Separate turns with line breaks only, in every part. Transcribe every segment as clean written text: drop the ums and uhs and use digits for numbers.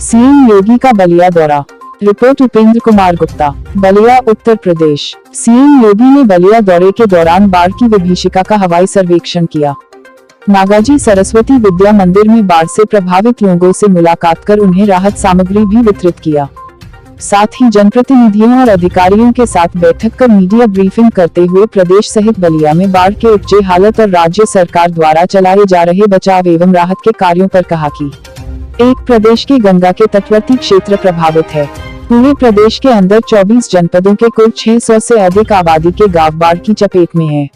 CM योगी का बलिया दौरा। Report Upendra Kumar Gupta. Ballia Uttar Pradesh. CM योगी ने बलिया दौरे के दौरान बाढ़ की विभीषिका का हवाई सर्वेक्षण किया। नागाजी सरस्वती विद्या मंदिर में बाढ़ से प्रभावित लोगों से मुलाकात कर उन्हें राहत सामग्री भी वितरित किया। साथ ही जनप्रतिनिधियों और अधिकारियों के साथ बैठक कर मीडिया ब्रीफिंग करते हुए प्रदेश सहित बलिया में बाढ़ के उपजे हालत और राज्य सरकार द्वारा चलाए जा रहे बचाव एवं राहत के कार्यों पर कहा कि एक प्रदेश के गंगा के तटवर्ती क्षेत्र प्रभावित है। पूरे प्रदेश के अंदर 24 जनपदों के कुल 600 से अधिक आबादी के गांव बाढ़ की चपेट में हैं।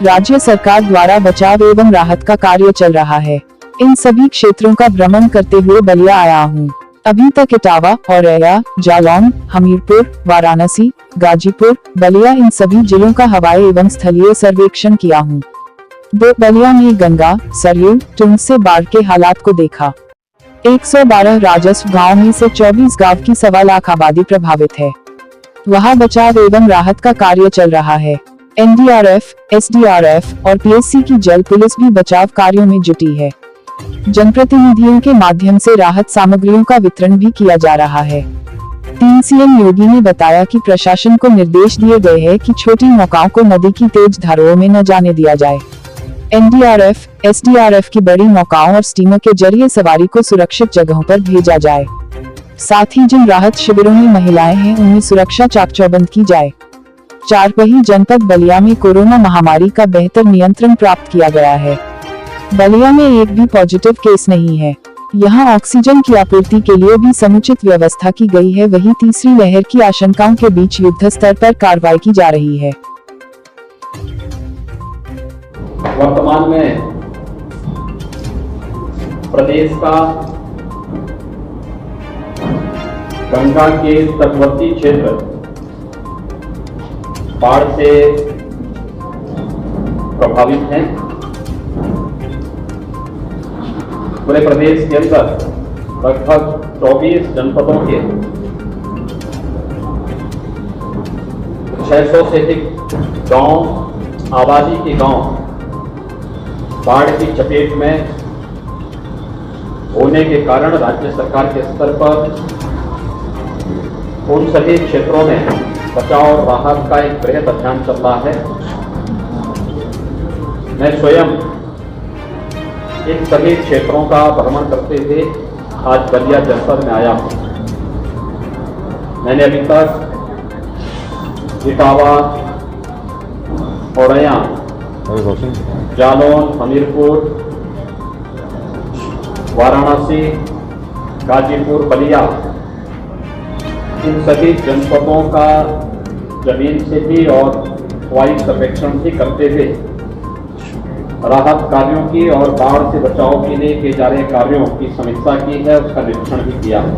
राज्य सरकार द्वारा बचाव एवं राहत का कार्य चल रहा है। इन सभी क्षेत्रों का भ्रमण करते हुए बलिया आया हूँ। अभी तक इटावा, औरैया, जालौन, हमीरपुर, वाराणसी, गाजीपुर, बलिया इन सभी जिलों का हवाई एवं स्थलीय सर्वेक्षण किया हूँ। बलिया में गंगा, सरयू, टुंड से बाढ़ के हालात को देखा। 112 राजस्व गांव में से 24 गांव की 1.25 लाख आबादी प्रभावित है। वहां बचाव एवं राहत का कार्य चल रहा है। एनडीआरएफ, एसडीआरएफ और पीएससी की जल पुलिस भी बचाव कार्यों में जुटी है। जनप्रतिनिधियों के माध्यम से राहत सामग्रियों का वितरण भी किया जा रहा है। सीएम योगी ने बताया कि प्रशासन को निर्देश दिए गए हैं कि छोटी नौकाओं को नदी की तेज धाराओं में न जाने दिया जाए। एनडीआरएफ, एसडीआरएफ की बड़ी नौकाओं और स्टीमर के जरिए सवारी को सुरक्षित जगहों पर भेजा जाए। साथ ही जिन राहत शिविरों में महिलाएं हैं उनमें सुरक्षा चाक चौबंद की जाए। चारपही जनपद बलिया में कोरोना महामारी का बेहतर नियंत्रण प्राप्त किया गया है। बलिया में एक भी पॉजिटिव केस नहीं है। यहाँ ऑक्सीजन की आपूर्ति के लिए भी समुचित व्यवस्था की गई है। वहीं तीसरी लहर की आशंकाओं के बीच युद्ध स्तर पर कार्रवाई की जा रही है।
वर्तमान में प्रदेश का गंगा के तटवर्ती क्षेत्र बाढ़ से प्रभावित हैं। पूरे प्रदेश के अंदर लगभग 24 जनपदों के 600 से अधिक गांव, आबादी के गांव बाढ़ की चपेट में होने के कारण राज्य सरकार के स्तर पर उन सभी क्षेत्रों में बचाव और राहत का एक बृहद अभियान चल रहा है। मैं स्वयं इन सभी क्षेत्रों का भ्रमण करते हुए आज बलिया जनपद में आया हूँ। मैंने अभी तक इटावा, औरैया, जालौन, हमीरपुर, वाराणसी, गाजीपुर, बलिया इन सभी जनपदों का जमीन से भी और हवाई सर्वेक्षण भी करते हुए राहत कार्यों की और बाढ़ से बचाव के लिए किए जा रहे कार्यों की समीक्षा की है, उसका निरीक्षण भी किया है।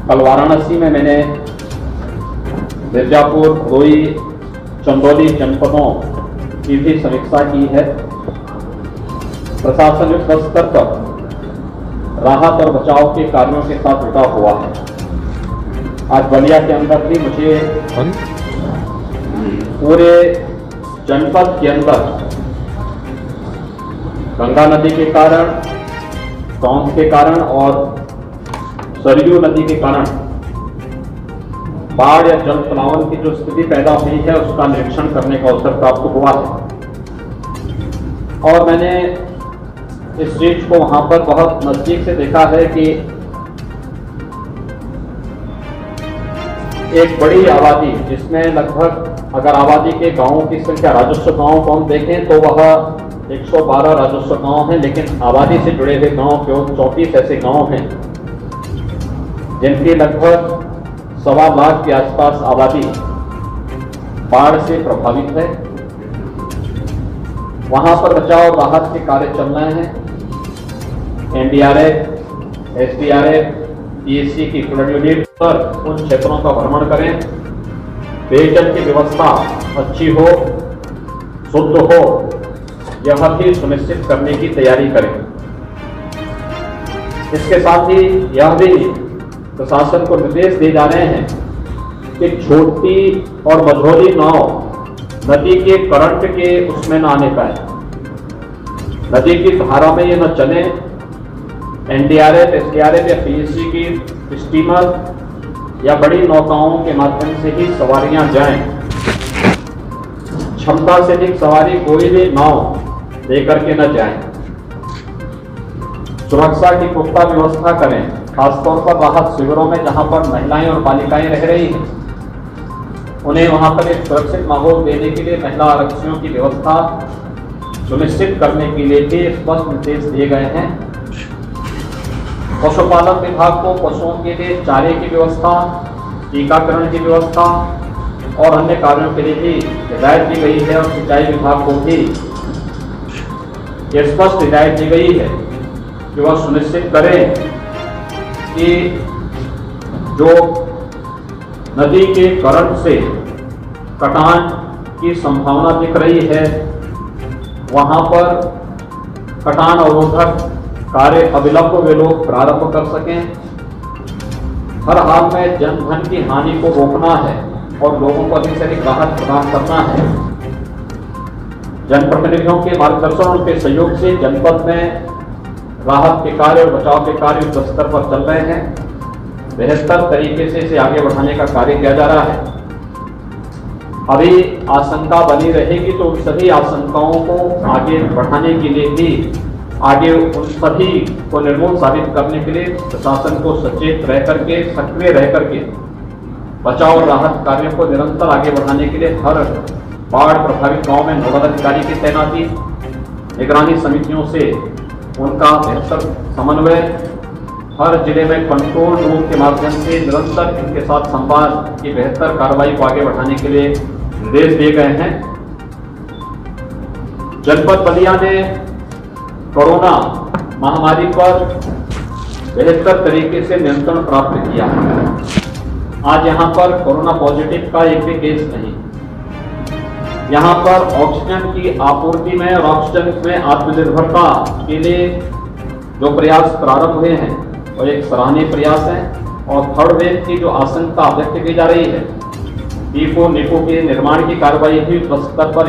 कल वाराणसी में मैंने मिर्जापुर, भदोही, चंदौली जनपदों की भी समीक्षा की है। प्रशासन युद्ध स्तर पर राहत और बचाव के कार्यों के साथ जुटा हुआ है। आज बलिया के अंदर भी मुझे पूरे जनपद के अंदर गंगा नदी के कारण, टोंस के कारण और सरयू नदी के कारण बाढ़ या जल प्लावन की जो स्थिति पैदा हुई है उसका निरीक्षण करने का अवसर प्राप्त हुआ है। और मैंने इस चीज को वहां पर बहुत नजदीक से देखा है कि एक बड़ी आबादी, जिसमें लगभग अगर आबादी के गांवों की संख्या, राजस्व गांवों को हम देखें तो वह 112 राजस्व गांव हैं, लेकिन आबादी से जुड़े हुए गांव केवल 34 ऐसे गांव हैं जिनकी लगभग 1.25 लाख के आसपास आबादी बाढ़ से प्रभावित है। वहां पर बचाव और राहत के कार्य चल रहे हैं। एनडीआरएफ, एसडीआरएफ, पीएससी की फ्लड यूनिट पर उन क्षेत्रों का भ्रमण करें। पेयजल की व्यवस्था अच्छी हो, शुद्ध हो, यह भी सुनिश्चित करने की तैयारी करें। इसके साथ ही यह भी प्रशासन को निर्देश दिए जा रहे हैं कि छोटी और मझोली नाव नदी के करंट के उसमें न आने पाए, नदी की धारा में ये न चले, एनडीआरएफ, एसडीआरएफ या पीएससी की स्टीमर या बड़ी नौकाओं के माध्यम से ही सवारियां जाएं। क्षमता से अधिक सवारी कोई भी नाव लेकर के न जाएं। सुरक्षा की पुख्ता व्यवस्था करें, खासतौर पर राहत शिविरों में जहां पर महिलाएं और बालिकाएं रह रही हैं, उन्हें वहां पर एक सुरक्षित माहौल देने के लिए महिला आरक्षियों की व्यवस्था सुनिश्चित करने के लिए भी स्पष्ट निर्देश दिए गए हैं। पशुपालन विभाग को पशुओं के लिए चारे की व्यवस्था, टीकाकरण की व्यवस्था और अन्य कार्यों के लिए भी हिदायत दी गई है और सिंचाई विभाग को भी यह स्पष्ट हिदायत दी गई है कि वह सुनिश्चित करें कि जो नदी के करंट से कटान की संभावना दिख रही है वहां पर कटान अवरोधक कार्य अविलंब वे लोग प्रारंभ कर सकें। हर हाल में जन धन की हानि को रोकना है और लोगों को अधिक से अधिक राहत प्रदान करना है। जनप्रतिनिधियों के मार्गदर्शन और उनके सहयोग से जनपद में राहत के कार्य और बचाव के कार्य युद्ध स्तर पर चल रहे हैं। बेहतर तरीके से इसे आगे बढ़ाने का कार्य किया जा रहा है। अभी आशंका बनी रहेगी तो उन सभी आशंकाओं को आगे बढ़ाने के लिए भी आगे उन सभी को निर्मूल साबित करने के लिए प्रशासन को सचेत रह करके, सक्रिय रह करके बचाव और राहत कार्यों को निरंतर आगे बढ़ाने के लिए हर बाढ़ प्रभावित गांव में नोडल अधिकारी की तैनाती, निगरानी समितियों से उनका बेहतर समन्वय, हर जिले में कंट्रोल रूम के माध्यम से निरंतर इनके साथ संवाद की बेहतर कार्रवाई को आगे बढ़ाने के लिए निर्देश दिए गए हैं। जनपद बलिया ने कोरोना महामारी पर बेहतर तरीके से नियंत्रण प्राप्त किया है। आज यहां पर कोरोना पॉजिटिव का एक भी केस नहीं। यहां पर ऑक्सीजन की आपूर्ति में और ऑक्सीजन में आत्मनिर्भरता के लिए जो प्रयास प्रारंभ हुए हैं वो एक सराहनीय प्रयास है। और थर्ड वेव की जो आशंका व्यक्त की जा रही है, डिपो निपो के निर्माण की कार्रवाई भी युद्ध स्तर पर